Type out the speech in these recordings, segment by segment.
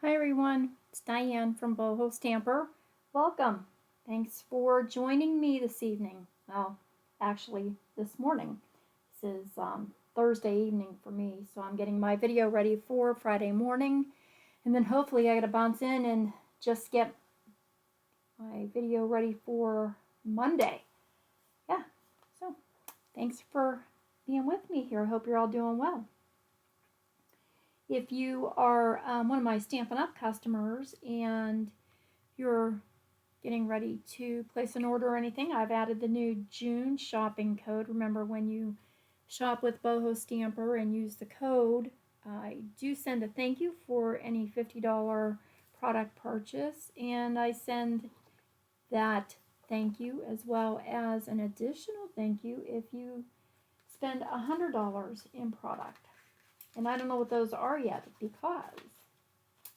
Hi everyone, it's Diane from Boho Stamper. Welcome. Thanks for joining me this evening. Well, actually this morning. This is Thursday evening for me, so I'm getting my video ready for Friday morning, and then hopefully I gotta bounce in and just get my video ready for Monday. Yeah, so thanks for being with me here. I hope you're all doing well. If you are one of my Stampin' Up! Customers and you're getting ready to place an order or anything, I've added the new June shopping code. Remember, when you shop with Boho Stamper and use the code, I do send a thank you for any $50 product purchase, and I send that thank you as well as an additional thank you if you spend $100 in product. And I don't know what those are yet, because,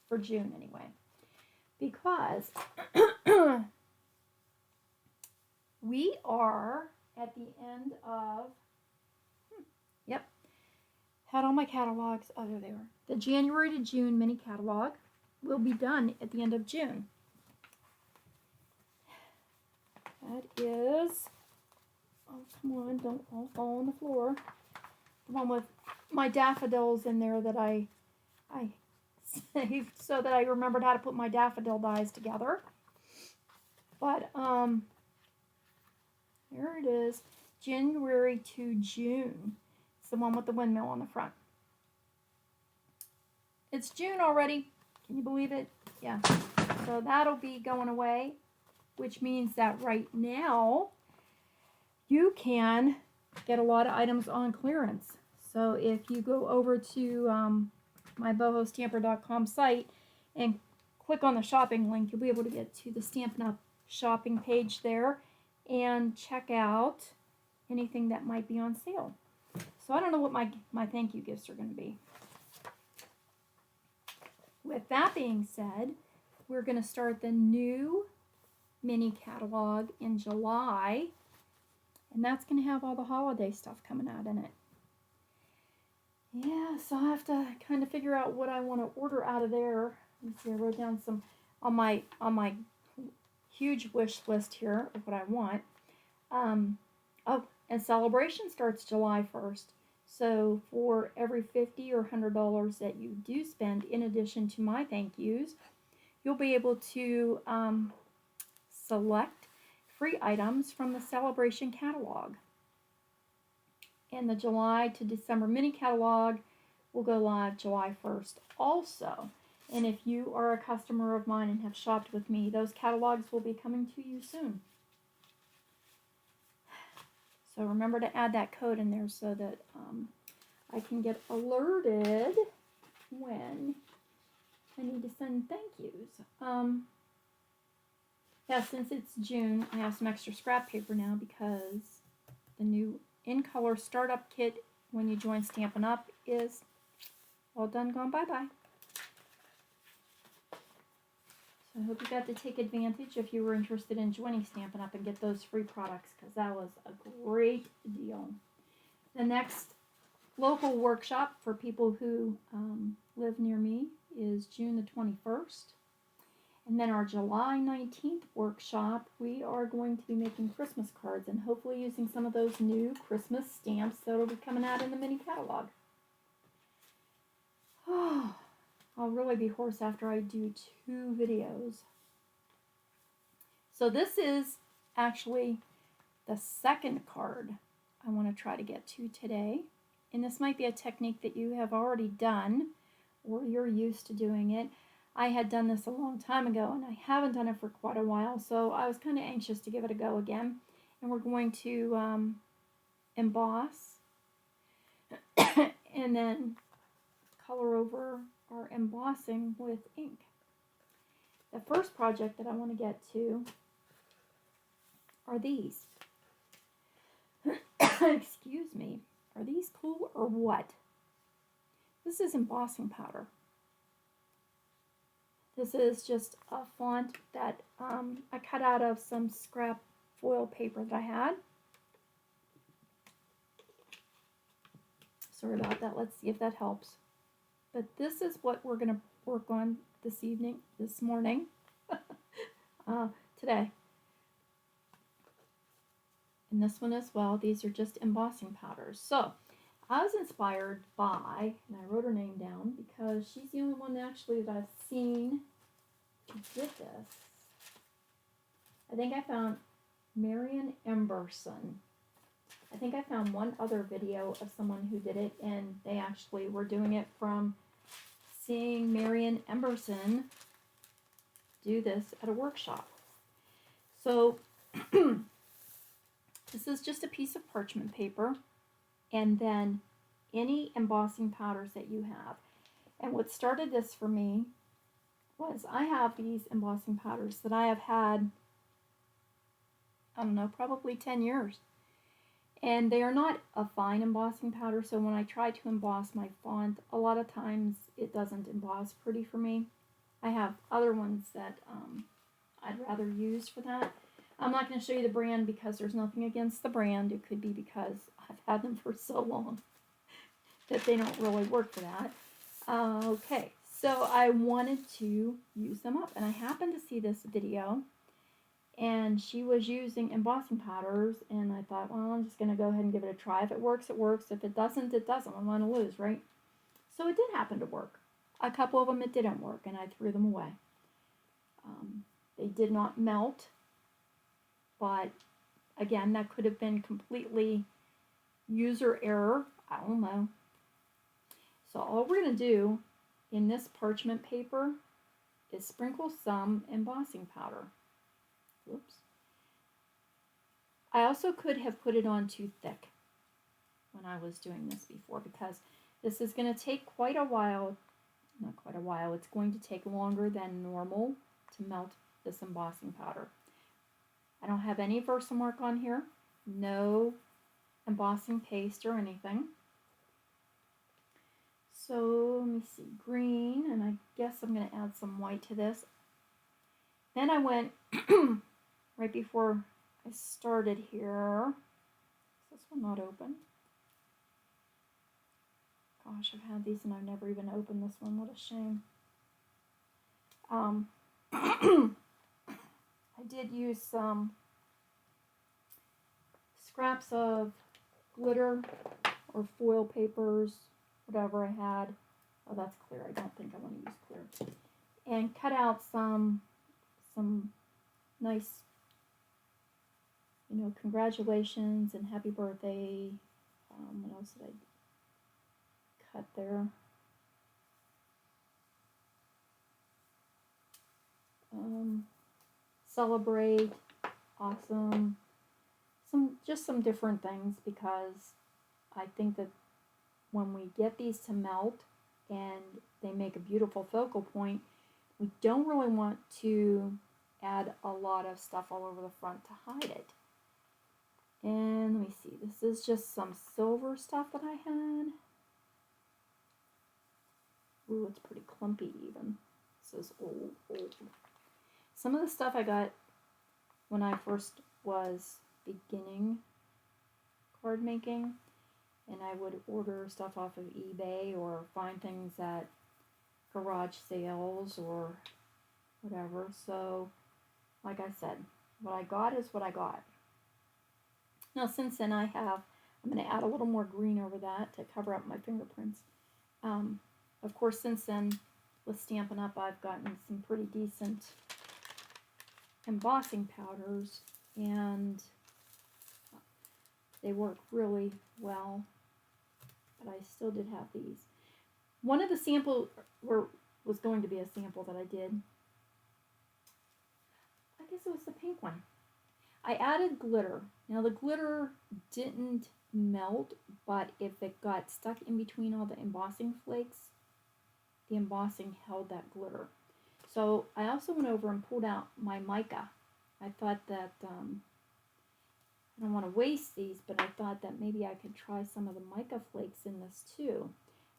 for June anyway, because we are at the end of, had all my catalogs, oh there they are. The January to June mini catalog will be done at the end of June. That is, oh come on, don't all fall on the floor. The one with my daffodils in there that I saved so that I remembered how to put my daffodil dies together. But there it is, January to June. It's the one with the windmill on the front. It's June already. Can you believe it? Yeah. So that'll be going away, which means that right now you can get a lot of items on clearance. So if you go over to my bohostamper.com site and click on the shopping link, you'll be able to get to the Stampin' Up! Shopping page there and check out anything that might be on sale. So I don't know what my thank you gifts are going to be. With that being said, we're going to start the new mini catalog in July, and that's going to have all the holiday stuff coming out in it. Yeah, so I have to kind of figure out what I want to order out of there. Let's see, I wrote down some on my huge wish list here of what I want. Oh, and celebration starts July 1st. So for every $50 or $100 that you do spend, in addition to my thank yous, you'll be able to select free items from the celebration catalog. And the July to December mini catalog will go live July 1st also. And if you are a customer of mine and have shopped with me, those catalogs will be coming to you soon. So remember to add that code in there so that I can get alerted when I need to send thank yous. Yeah, since it's June, I have some extra scrap paper now because the new In Color Startup Kit when you join Stampin' Up! Is all done, gone, bye-bye. So I hope you got to take advantage if you were interested in joining Stampin' Up! And get those free products, because that was a great deal. The next local workshop for people who live near me is June the 21st. And then our July 19th workshop, we are going to be making Christmas cards and hopefully using some of those new Christmas stamps that will be coming out in the mini catalog. Oh, I'll really be hoarse after I do 2 videos. So this is actually the second card I want to try to get to today. And this might be a technique that you have already done or you're used to doing it. I had done this a long time ago and I haven't done it for quite a while, so I was kind of anxious to give it a go again. And we're going to emboss and then color over our embossing with ink. The first project that I want to get to are these. Excuse me. Are these cool or what? This is embossing powder. This is just a font that I cut out of some scrap foil paper that I had. Sorry about that. Let's see if that helps. but this is what we're going to work on this morning, today. And this one as well. These are just embossing powders. So I was inspired by, and I wrote her name down because she's the only one actually that I've seen who did this. I think I found Marian Emberson. I think I found one other video of someone who did it, and they actually were doing it from seeing Marian Emberson do this at a workshop. So this is just a piece of parchment paper, and then any embossing powders that you have. And what started this for me was I have these embossing powders that I have had, I don't know, probably 10 years. And they are not a fine embossing powder, so when I try to emboss my font, a lot of times it doesn't emboss pretty for me. I have other ones that I'd rather use for that. I'm not going to show you the brand because there's nothing against the brand. It could be because I've had them for so long that they don't really work for that. Okay, so I wanted to use them up, and I happened to see this video, and she was using embossing powders, and I thought, well, I'm just going to go ahead and give it a try. If it works, it works. If it doesn't, it doesn't. I want to lose, right? So it did happen to work. A couple of them it didn't work, and I threw them away. They did not melt, but again, that could have been completely user error. I don't know. So all we're going to do in this parchment paper is sprinkle some embossing powder. Oops. I also could have put it on too thick when I was doing this before, because this is going to take quite a while. Not quite a while. It's going to take longer than normal to melt this embossing powder. I don't have any VersaMark on here. No embossing paste or anything. So let me see, green, and I guess I'm going to add some white to this. Then I went, right before I started here, is this one not open? Gosh, I've had these and I've never even opened this one, what a shame. I did use some scraps of glitter or foil papers, whatever I had. Oh, that's clear. I don't think I want to use clear. And cut out some nice, congratulations and happy birthday. What else did I cut there? Celebrate, awesome, just some different things, because I think that when we get these to melt and they make a beautiful focal point, we don't really want to add a lot of stuff all over the front to hide it. And let me see, this is just some silver stuff that I had. Ooh, it's pretty clumpy even. This is old. Some of the stuff I got when I first was beginning card making, and I would order stuff off of eBay or find things at garage sales or whatever. So, like I said, what I got is what I got. Now, since then I'm going to add a little more green over that to cover up my fingerprints. Of course, since then, with Stampin' Up, I've gotten some pretty decent embossing powders, and they work really well, but I still did have these. One of the samples was going to be a sample that I did. I guess it was the pink one. I added glitter. Now the glitter didn't melt, but if it got stuck in between all the embossing flakes, the embossing held that glitter. So I also went over and pulled out my mica. I thought that, I don't want to waste these, but I thought that maybe I could try some of the mica flakes in this too.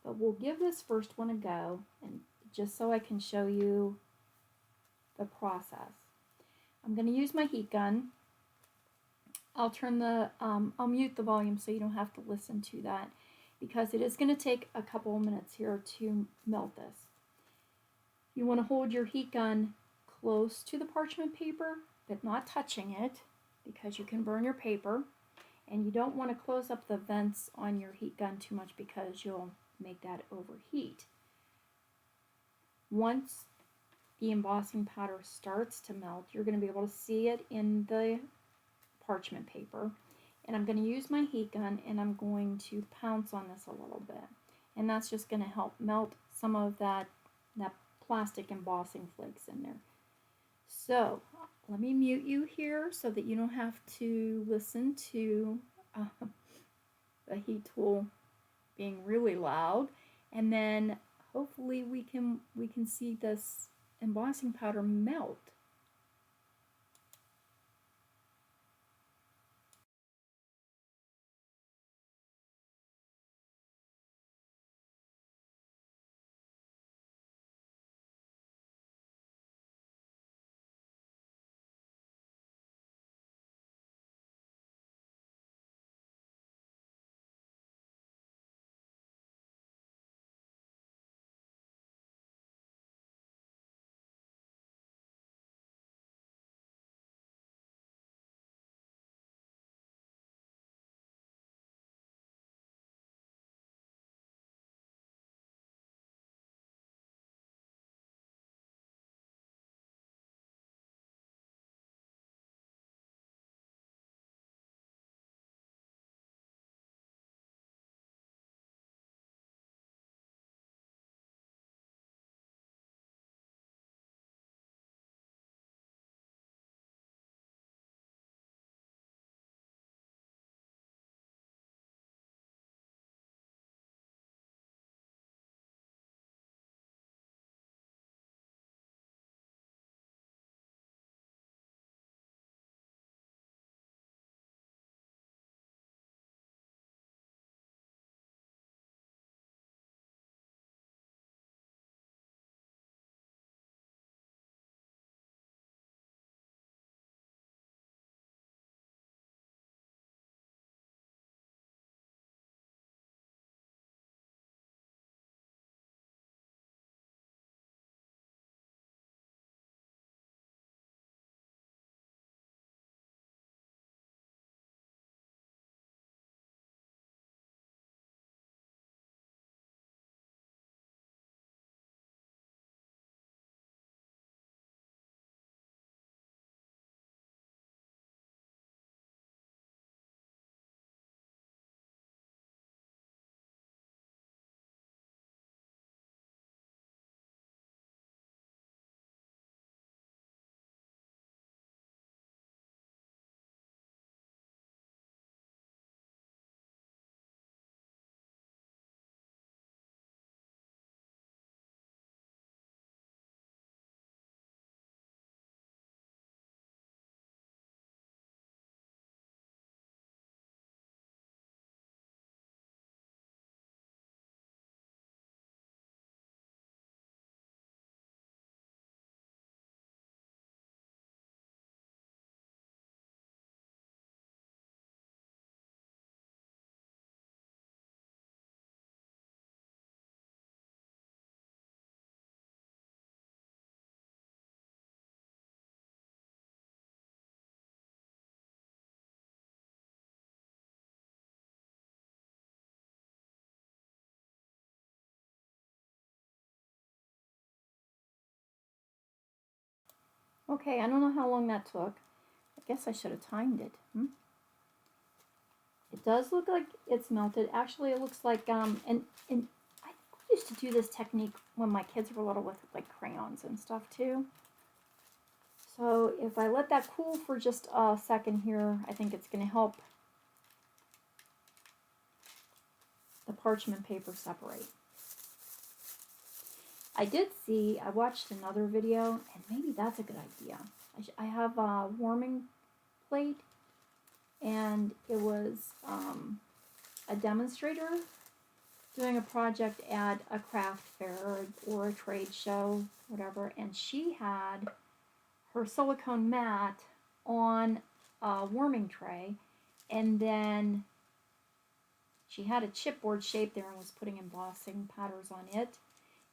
But we'll give this first one a go, and just so I can show you the process. I'm going to use my heat gun. I'll turn the, I'll mute the volume so you don't have to listen to that. because it is going to take a couple of minutes here to melt this. You want to hold your heat gun close to the parchment paper, but not touching it, because you can burn your paper. And you don't want to close up the vents on your heat gun too much, because you'll make that overheat. Once the embossing powder starts to melt, you're going to be able to see it in the parchment paper. And I'm going to use my heat gun and I'm going to pounce on this a little bit. And that's just going to help melt some of that plastic embossing flakes in there. So let me mute you here so that you don't have to listen to the heat tool being really loud. And then hopefully we can see this embossing powder melt. Okay, I don't know how long that took. I guess I should have timed it. It does look like it's melted. Actually, it looks like and I used to do this technique when my kids were little with like crayons and stuff too. So if I let that cool for just a second here, I think it's going to help the parchment paper separate. I watched another video, and maybe that's a good idea. I have a warming plate, and it was a demonstrator doing a project at a craft fair or a trade show, whatever, and she had her silicone mat on a warming tray, and then she had a chipboard shape there and was putting embossing powders on it,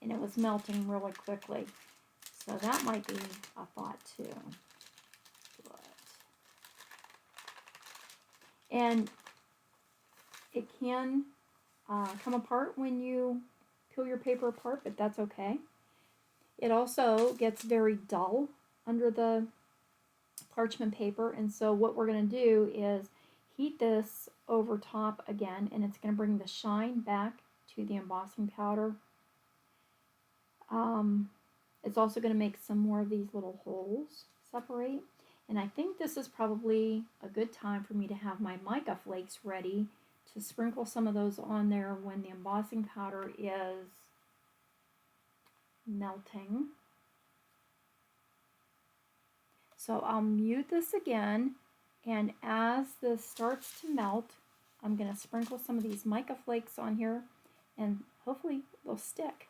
and it was melting really quickly. So that might be a thought too. And it can come apart when you peel your paper apart, but that's okay. It also gets very dull under the parchment paper, and so what we're going to do is heat this over top again, and it's going to bring the shine back to the embossing powder. It's also going to make some more of these little holes separate, and I think this is probably a good time for me to have my mica flakes ready to sprinkle some of those on there when the embossing powder is melting. So I'll mute this again, and as this starts to melt, I'm going to sprinkle some of these mica flakes on here, and hopefully they'll stick.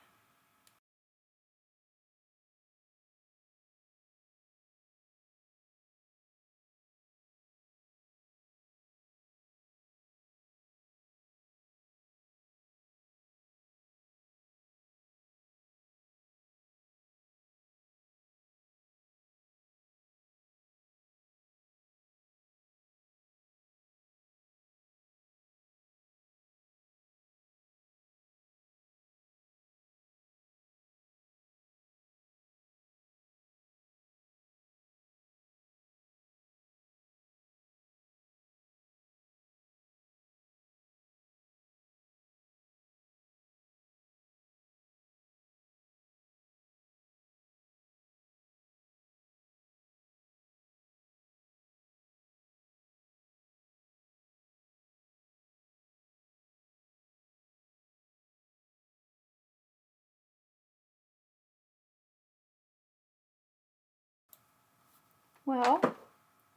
Well,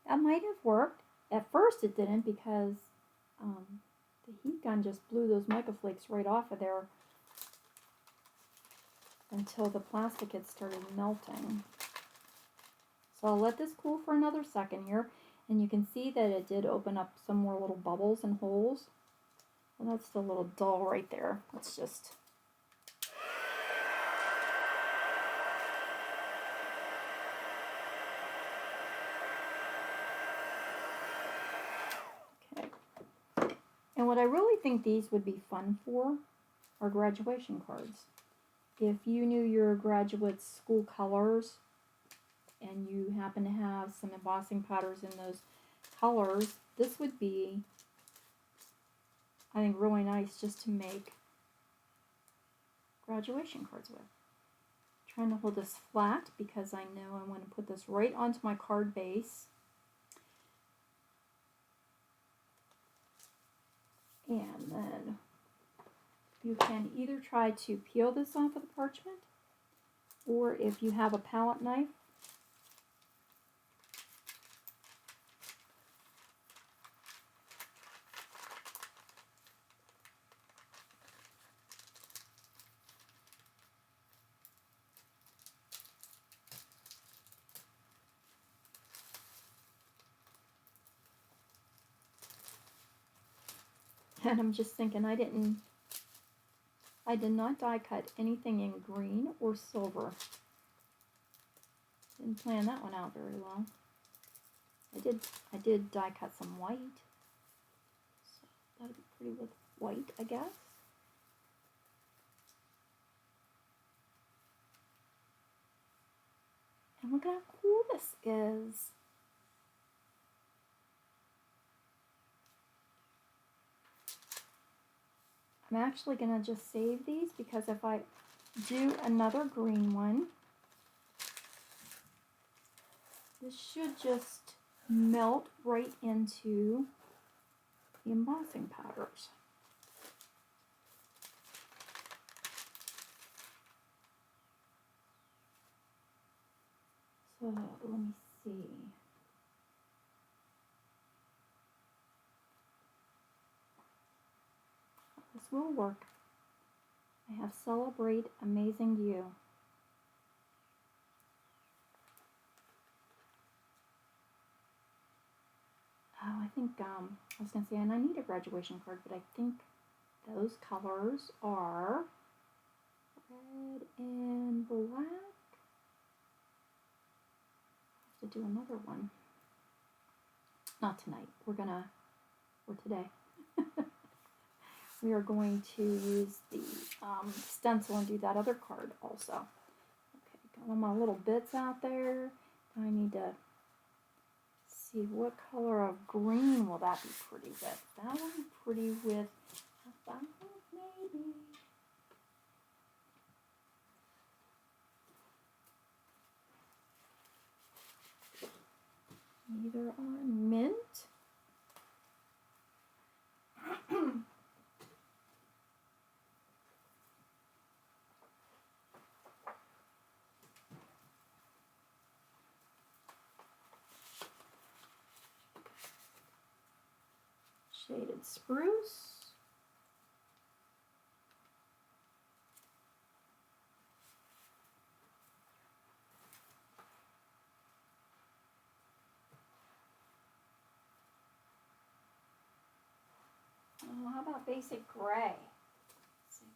that might have worked. At first it didn't because the heat gun just blew those mica flakes right off of there until the plastic had started melting. So I'll let this cool for another second here, and you can see that it did open up some more little bubbles and holes. And that's still a little dull right there. Let's just... Okay. And what I really think these would be fun for are graduation cards. If you knew your graduates' school colors and you happen to have some embossing powders in those colors, this would be, I think, really nice just to make graduation cards with. I'm trying to hold this flat because I know I want to put this right onto my card base. And then you can either try to peel this off of the parchment, or if you have a palette knife, and I'm just thinking I did not die cut anything in green or silver. Didn't plan that one out very well. I did die cut some white. So that would be pretty with white, I guess. And look at how cool this is. I'm actually going to just save these because if I do another green one, this should just melt right into the embossing powders. So let me see. This will work. I have Celebrate Amazing You. Oh, I think, I was going to say, and I need a graduation card, but I think Those colors are red and black. I have to do another one. Not tonight. Or today. We are going to use the stencil and do that other card also. Okay, got all my little bits out there. I need to see what color of green will that be pretty with. That will be pretty with, maybe. Either on mint. Shaded spruce. Oh, how about basic gray? Basic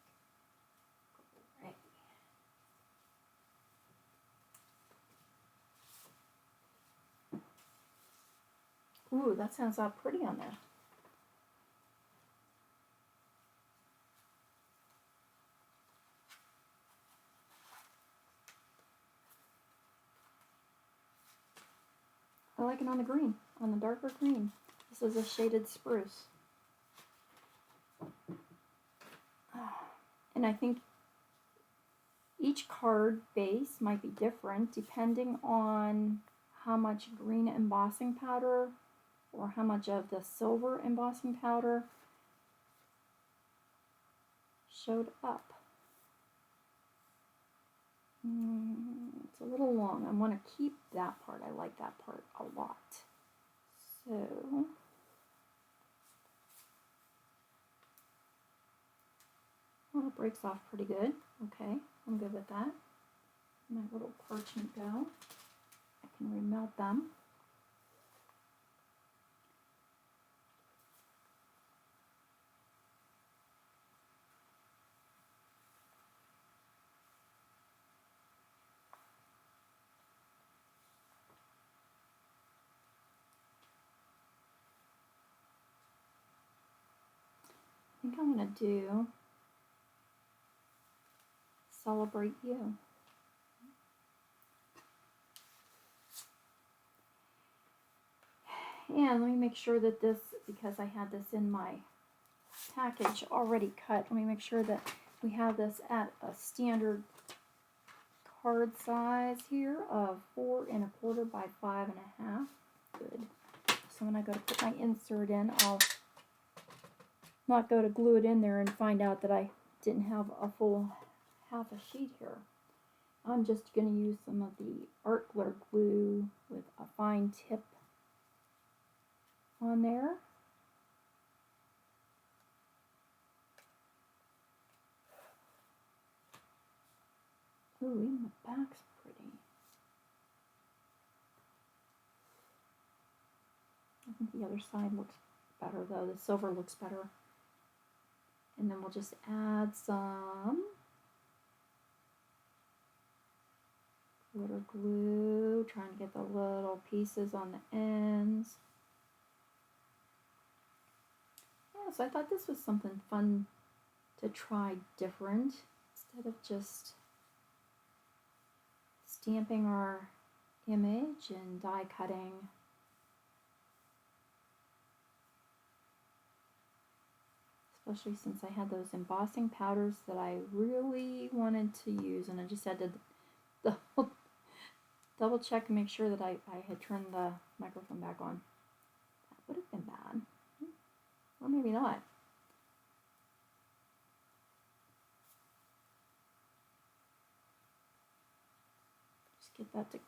gray. Ooh, that sounds all pretty on there. I like it on the green, on the darker green. This is a shaded spruce. And I think each card base might be different depending on how much green embossing powder or how much of the silver embossing powder showed up. It's a little long. I want to keep that part. I like that part a lot. So well, it breaks off pretty good. Okay, I'm good with that. My little parchment go. I can remelt them. I think I'm going to do Celebrate You. And let me make sure that this, because I had this in my package already cut, let me make sure that we have this at a standard card size here of 4 1/4 by 5 1/2. Good. So when I go to put my insert in, I'll not go to glue it in there and find out that I didn't have a full half a sheet here. I'm just going to use some of the art glitter glue with a fine tip on there. Ooh, even the back's pretty. I think the other side looks better though. The silver looks better. And then we'll just add some glitter glue, trying to get the little pieces on the ends. Yeah, so I thought this was something fun to try different instead of just stamping our image and die cutting. Especially since I had those embossing powders that I really wanted to use, and I just had to double check and make sure that I had turned the microphone back on. That would have been bad. Or maybe not. Just get that to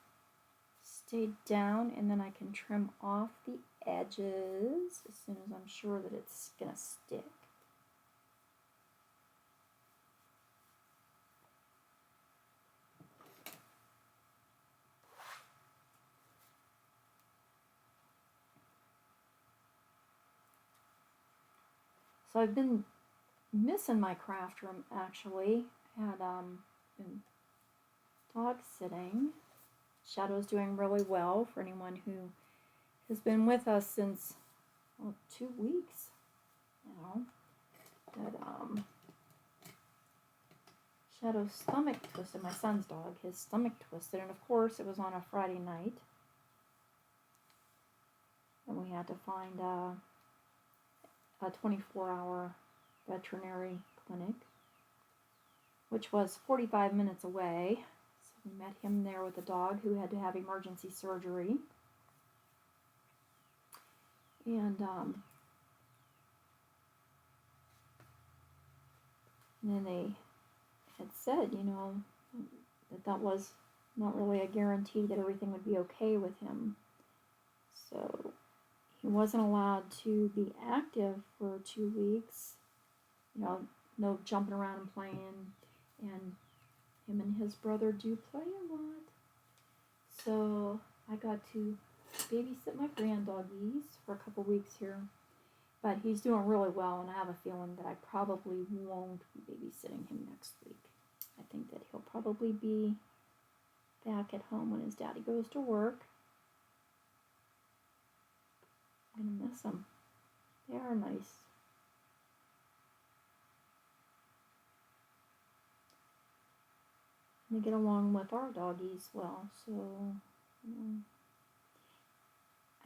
stay down, and then I can trim off the edges as soon as I'm sure that it's going to stick. So I've been missing my craft room actually. I had been dog sitting. Shadow's doing really well for anyone who has been with us since 2 weeks now. That Shadow's stomach twisted. My son's dog, his stomach twisted, and of course it was on a Friday night, and we had to find a 24-hour veterinary clinic, which was 45 minutes away. So we met him there with a dog who had to have emergency surgery. And then they had said, that was not really a guarantee that everything would be okay with him. So he wasn't allowed to be active for 2 weeks. No jumping around and playing. And him and his brother do play a lot. So I got to babysit my granddoggies for a couple weeks here. But he's doing really well, and I have a feeling that I probably won't be babysitting him next week. I think that he'll probably be back at home when his daddy goes to work. I'm going to miss them. They are nice. And they get along with our doggies well, so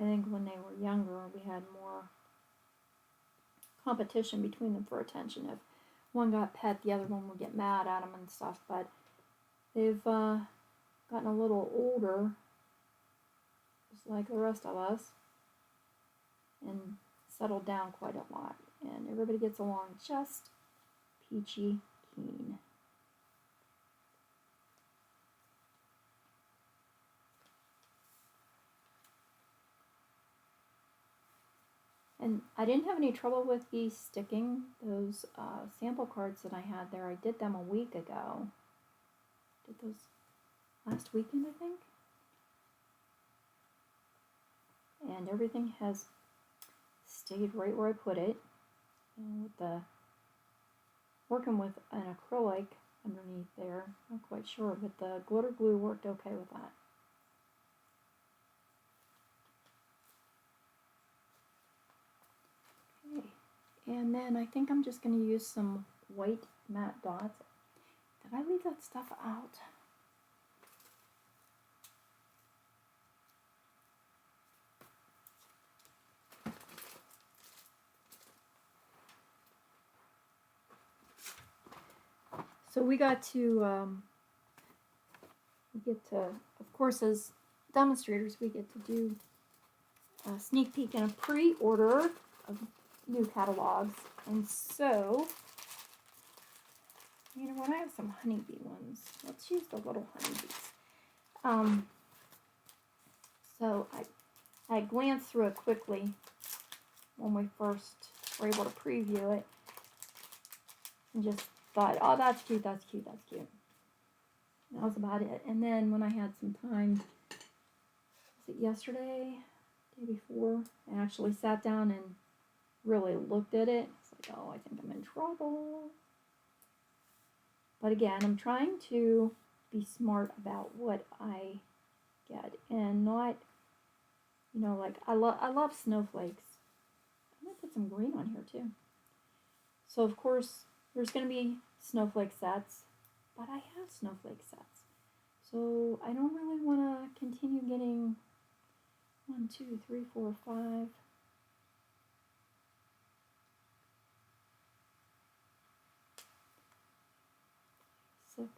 I think when they were younger we had more competition between them for attention. If one got pet, the other one would get mad at them and stuff, but they've gotten a little older, just like the rest of us, and settled down quite a lot, and everybody gets along just peachy keen. And I didn't have any trouble with these sticking. Those sample cards that I had there, I did them a week ago. Did those last weekend, I think. And everything has stayed right where I put it. And with the working with an acrylic underneath there, not quite sure, but the glitter glue worked okay with that. And then I think I'm just going to use some white matte dots. Did I leave that stuff out? So we get to, of course, as demonstrators, we get to do a sneak peek and a pre-order of new catalogs. And so, you know what, I have some honeybee ones. Let's use the little honeybees. So I glanced through it quickly when we first were able to preview it, and just thought, oh, that's cute, that's cute, that's cute. That was about it. And then when I had some time, was it yesterday, day before, I actually sat down and really looked at it. It's like, oh, I think I'm in trouble. But again, I'm trying to be smart about what I get and not, like I love snowflakes. I'm gonna put some green on here too. So of course there's gonna be snowflake sets, but I have snowflake sets. So I don't really want to continue getting 1, 2, 3, 4, 5. 6.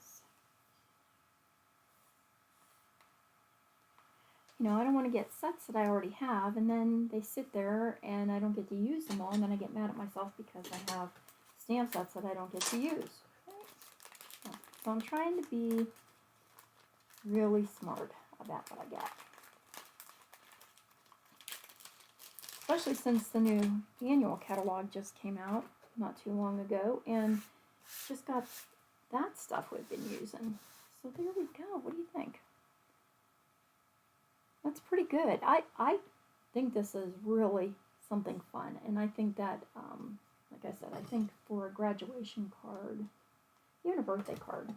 I don't want to get sets that I already have, and then they sit there and I don't get to use them all, and then I get mad at myself because I have stamp sets that I don't get to use. Right? So I'm trying to be really smart about what I get. Especially since the new annual catalog just came out not too long ago, and just got that stuff we've been using. So there we go. What do you think? That's pretty good. I think this is really something fun, and I think that like like I said, I think for a graduation card, even a birthday card.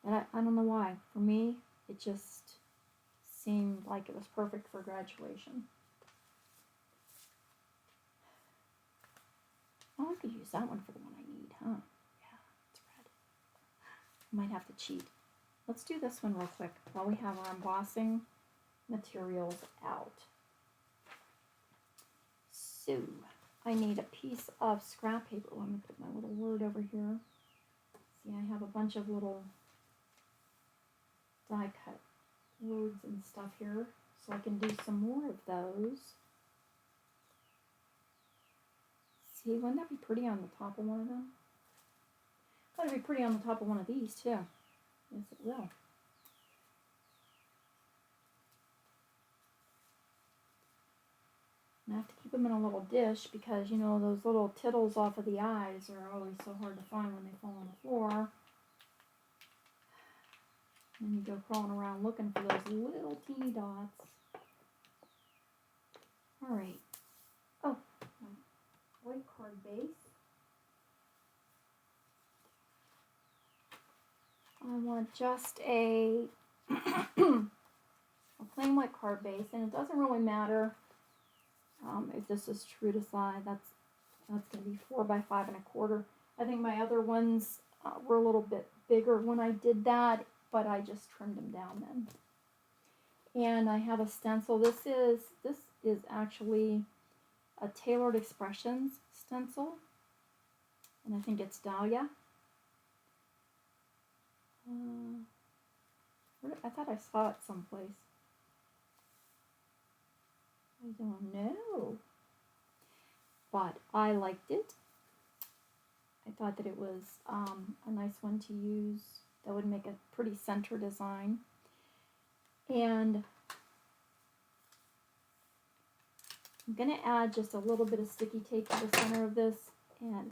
And I don't know why. For me, it just seemed like it was perfect for graduation. Oh, I could use that one for the one I need, huh? Yeah, it's red. Might have to cheat. Let's do this one real quick while we have our embossing materials out. So, I need a piece of scrap paper. Let me put my little word over here. See, I have a bunch of little die cut words and stuff here, so I can do some more of those. See, wouldn't that be pretty on the top of one of them? That'd be pretty on the top of one of these too. Yes, it will. And I have to keep them in a little dish because, you know, those little tittles off of the eyes are always so hard to find when they fall on the floor. And you go crawling around looking for those little teeny dots. Alright. Oh, white card base. I want just a plain white card base, and it doesn't really matter if this is true to size. That's going to be 4 by 5 1/4. I think my other ones were a little bit bigger when I did that, but I just trimmed them down then. And I have a stencil. This is actually a Tailored Expressions stencil, and I think it's Dahlia. I thought I saw it someplace. I don't know. But I liked it. I thought that it was a nice one to use. That would make a pretty center design. And I'm going to add just a little bit of sticky tape to the center of this and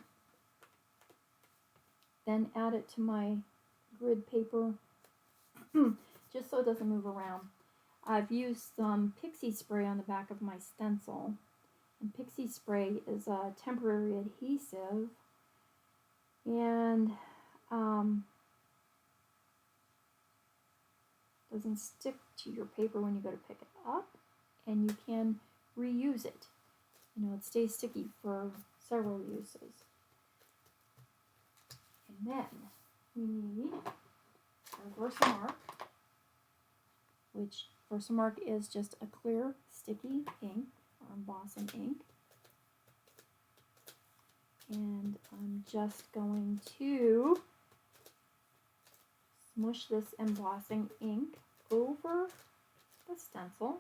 then add it to my grid paper just so it doesn't move around. I've used some pixie spray on the back of my stencil, and pixie spray is a temporary adhesive, and doesn't stick to your paper when you go to pick it up, and you can reuse it. You know, it stays sticky for several uses. And then we need our VersaMark, which VersaMark is just a clear sticky ink or embossing ink. And I'm just going to smush this embossing ink over the stencil.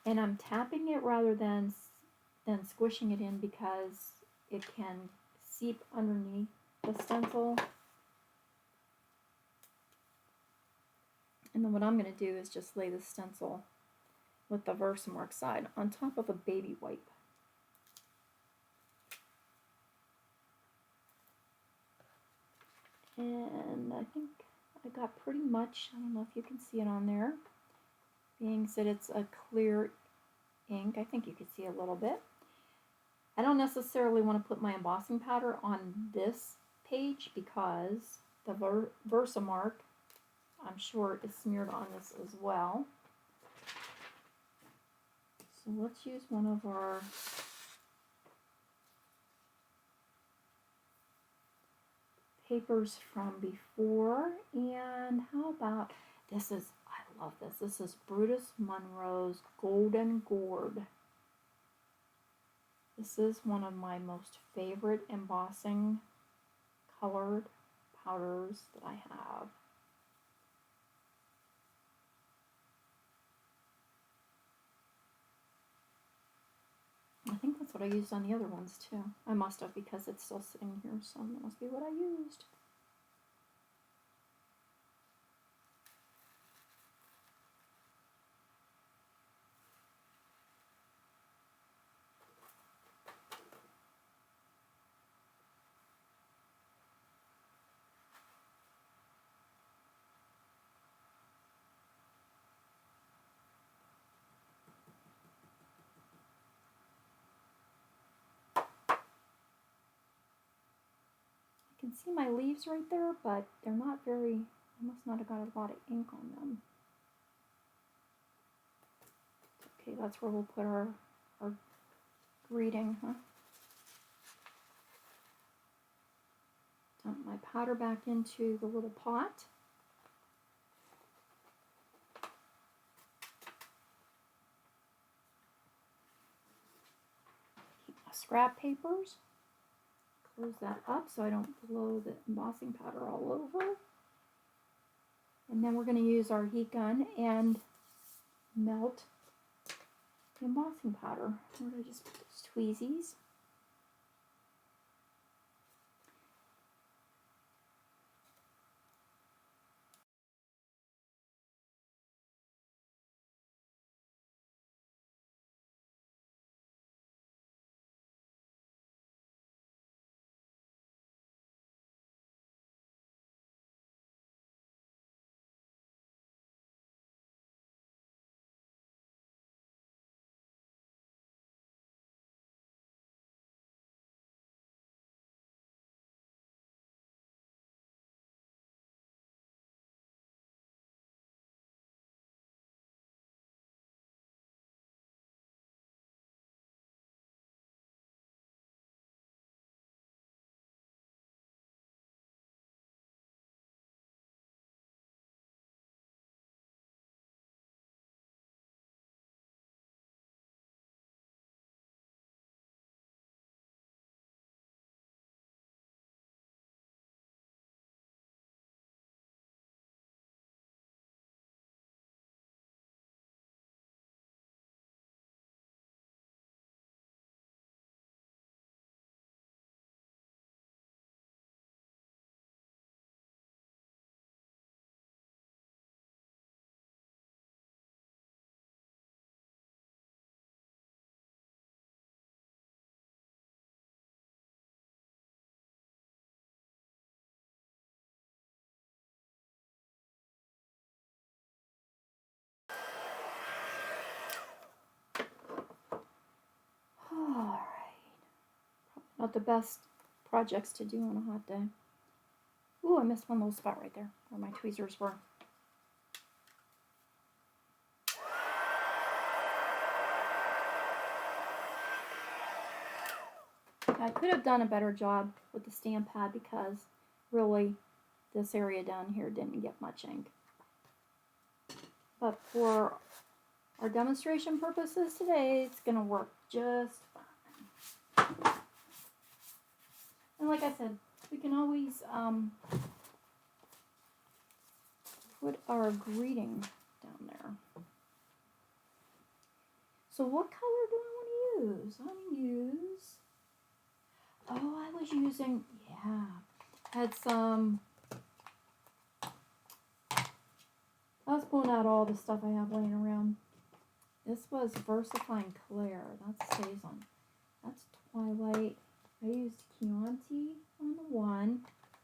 And I'm tapping it rather than squishing it in because it can seep underneath the stencil. And then what I'm going to do is just lay the stencil with the VersaMark side on top of a baby wipe. And I think I got pretty much, I don't know if you can see it on there, being that it's a clear ink. I think you can see a little bit. I don't necessarily want to put my embossing powder on this page because the VersaMark, I'm sure, is smeared on this as well. So let's use one of our papers from before. And how about, this is, I love this. This is Brutus Monroe's Golden Gourd. This is one of my most favorite embossing colored powders that I have. I think that's what I used on the other ones too. I must have, because it's still sitting here, so that must be what I used. can see my leaves right there, but they're not very, I must not have got a lot of ink on them. Okay, that's where we'll put our greeting, huh? Dump my powder back into the little pot. Keep my scrap papers. Close that up so I don't blow the embossing powder all over. And then we're going to use our heat gun and melt the embossing powder. Where did I just put those tweezies? Alright. Not the best projects to do on a hot day. Ooh, I missed one little spot right there where my tweezers were. I could have done a better job with the stamp pad because really this area down here didn't get much ink. But for our demonstration purposes today, it's going to work just fine. And like I said, we can always put our greeting down there. So what color do I want to use? I'm going to use, oh, I was using, yeah, had some, I was pulling out all the stuff I have laying around. This was VersaMark Clear. That stays on. That's Twilight. I used Chianti on the one.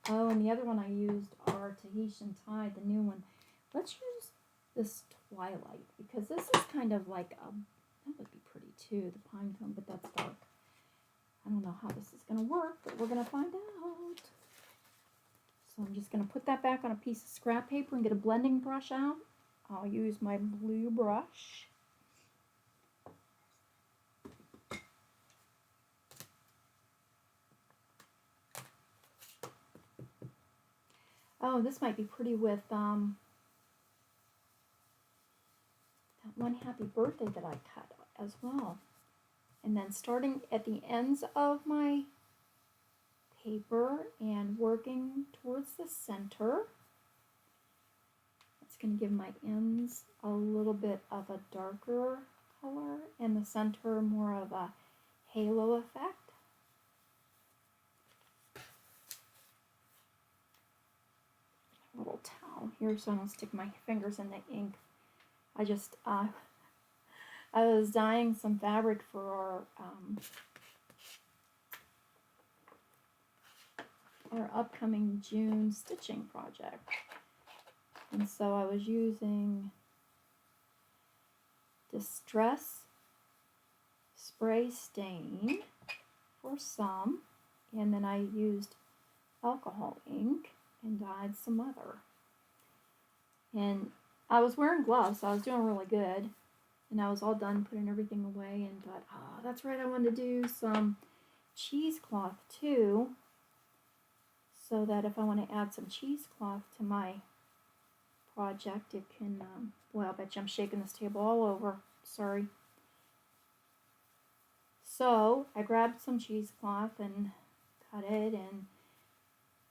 Oh, and the other one I used our Tahitian Tide, the new one. Let's use this Twilight because this is kind of like a, that would be pretty too, the pine cone, but that's dark. I don't know how this is going to work, but we're going to find out. So I'm just going to put that back on a piece of scrap paper and get a blending brush out. I'll use my blue brush. Oh, this might be pretty with that one happy birthday that I cut as well. And then starting at the ends of my paper and working towards the center. It's going to give my ends a little bit of a darker color and the center more of a halo effect. A little towel here so I don't stick my fingers in the ink. I just, I was dyeing some fabric for our upcoming June stitching project. And so I was using Distress Spray Stain for some, and then I used alcohol ink and dyed some other. And I was wearing gloves, so I was doing really good. And I was all done putting everything away and thought, oh, that's right, I wanted to do some cheesecloth too, so that if I want to add some cheesecloth to my project, it can, well, I bet you I'm shaking this table all over, sorry. So I grabbed some cheesecloth and cut it and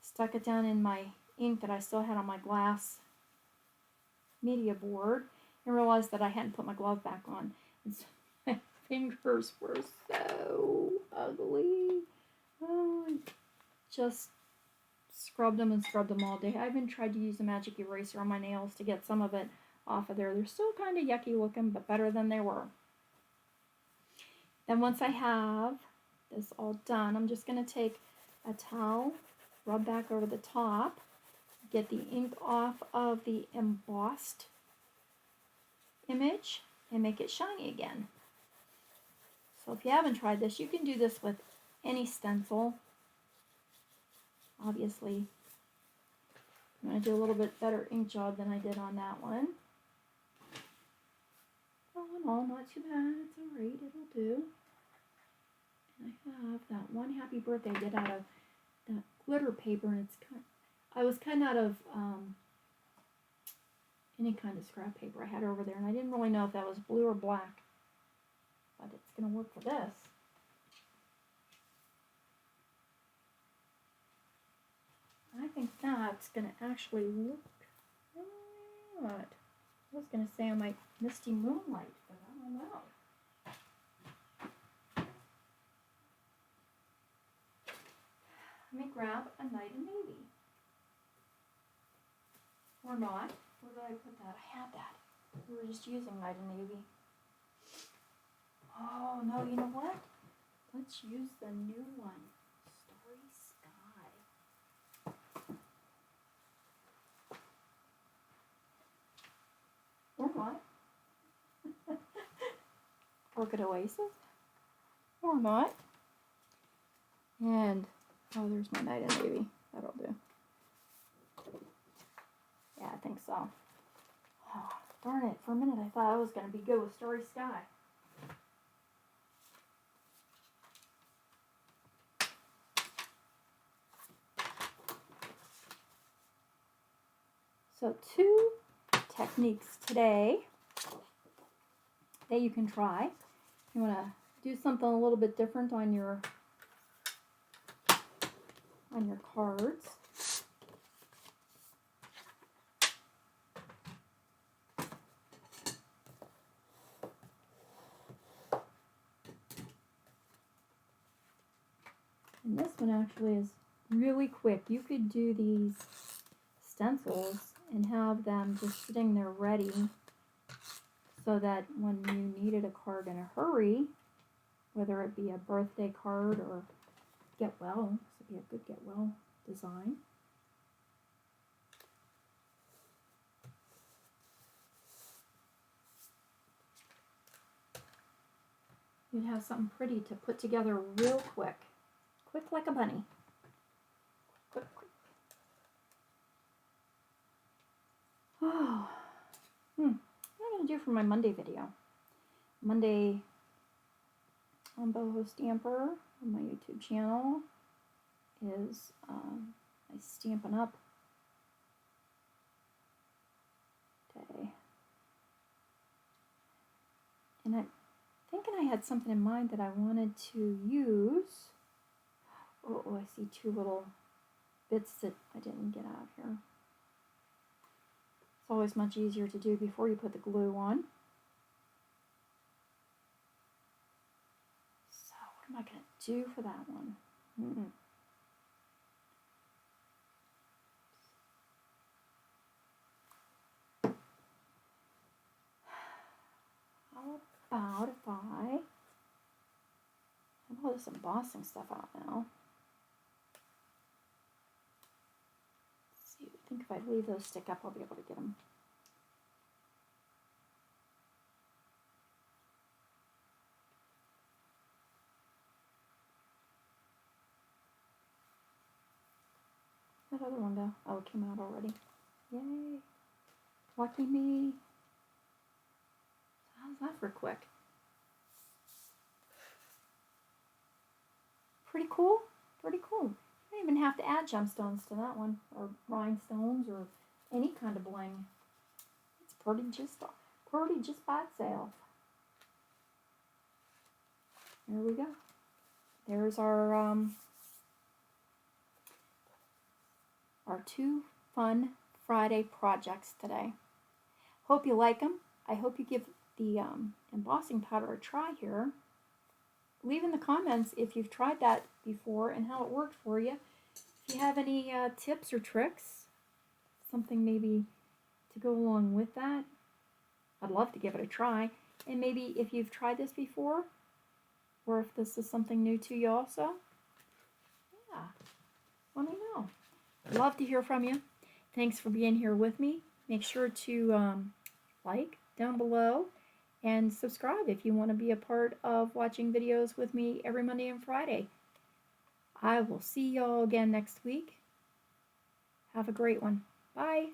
stuck it down in my ink that I still had on my glass media board and realized that I hadn't put my glove back on. And so my fingers were so ugly. Oh, I just scrubbed them all day. I even tried to use a magic eraser on my nails to get some of it off of there. They're still kind of yucky looking, but better than they were. Then once I have this all done, I'm just going to take a towel, rub back over the top, get the ink off of the embossed image, and make it shiny again. So if you haven't tried this, you can do this with any stencil. Obviously, I'm going to do a little bit better ink job than I did on that one. All in all, not too bad. It's alright. It'll do. And I have that one happy birthday I did out of that glitter paper, and it's I was kind out of any kind of scrap paper I had over there, and I didn't really know if that was blue or black, but it's going to work for this. I think that's going to actually look really good. I was going to say I might misty moonlight, but I don't know. Let me grab a night and navy. Or not. Where did I put that? I had that. We were just using night and navy. Oh, no, you know what? Let's use the new one. Starry Sky. Or not. Orchid Oasis. Or not. And, oh, there's my night and navy. That'll do. Yeah, I think so. Oh, darn it. For a minute, I thought I was going to be good with Starry Sky. So 2 techniques today that you can try. You want to do something a little bit different on your cards. And this one actually is really quick. You could do these stencils and have them just sitting there ready so that when you needed a card in a hurry, whether it be a birthday card or get well, this would be a good get well design. You'd have something pretty to put together real quick. Quick like a bunny. Quick, quick. Oh. What am I going to do for my Monday video? Monday on Boho Stamper on my YouTube channel is my Stampin' Up day. And I'm thinking I had something in mind that I wanted to use. Oh, I see 2 little bits that I didn't get out here. It's always much easier to do before you put the glue on. So what am I going to do for that one? How about this embossing stuff out now? Let's see, I think if I leave those stick up, I'll be able to get them. that other one go? Oh, it came out already. Yay. Lucky me. How's that for quick? Pretty cool. Pretty cool. I don't even have to add gemstones to that one, or rhinestones, or any kind of bling. It's pretty just by itself. There we go. There's our 2 fun Friday projects today. Hope you like them. I hope you give the embossing powder a try here. Leave in the comments if you've tried that before and how it worked for you. If you have any tips or tricks, something maybe to go along with that, I'd love to give it a try. And maybe if you've tried this before, or if this is something new to you also, yeah, let me know. I'd love to hear from you. Thanks for being here with me. Make sure to like down below and subscribe if you want to be a part of watching videos with me every Monday and Friday. I will see y'all again next week. Have a great one. Bye.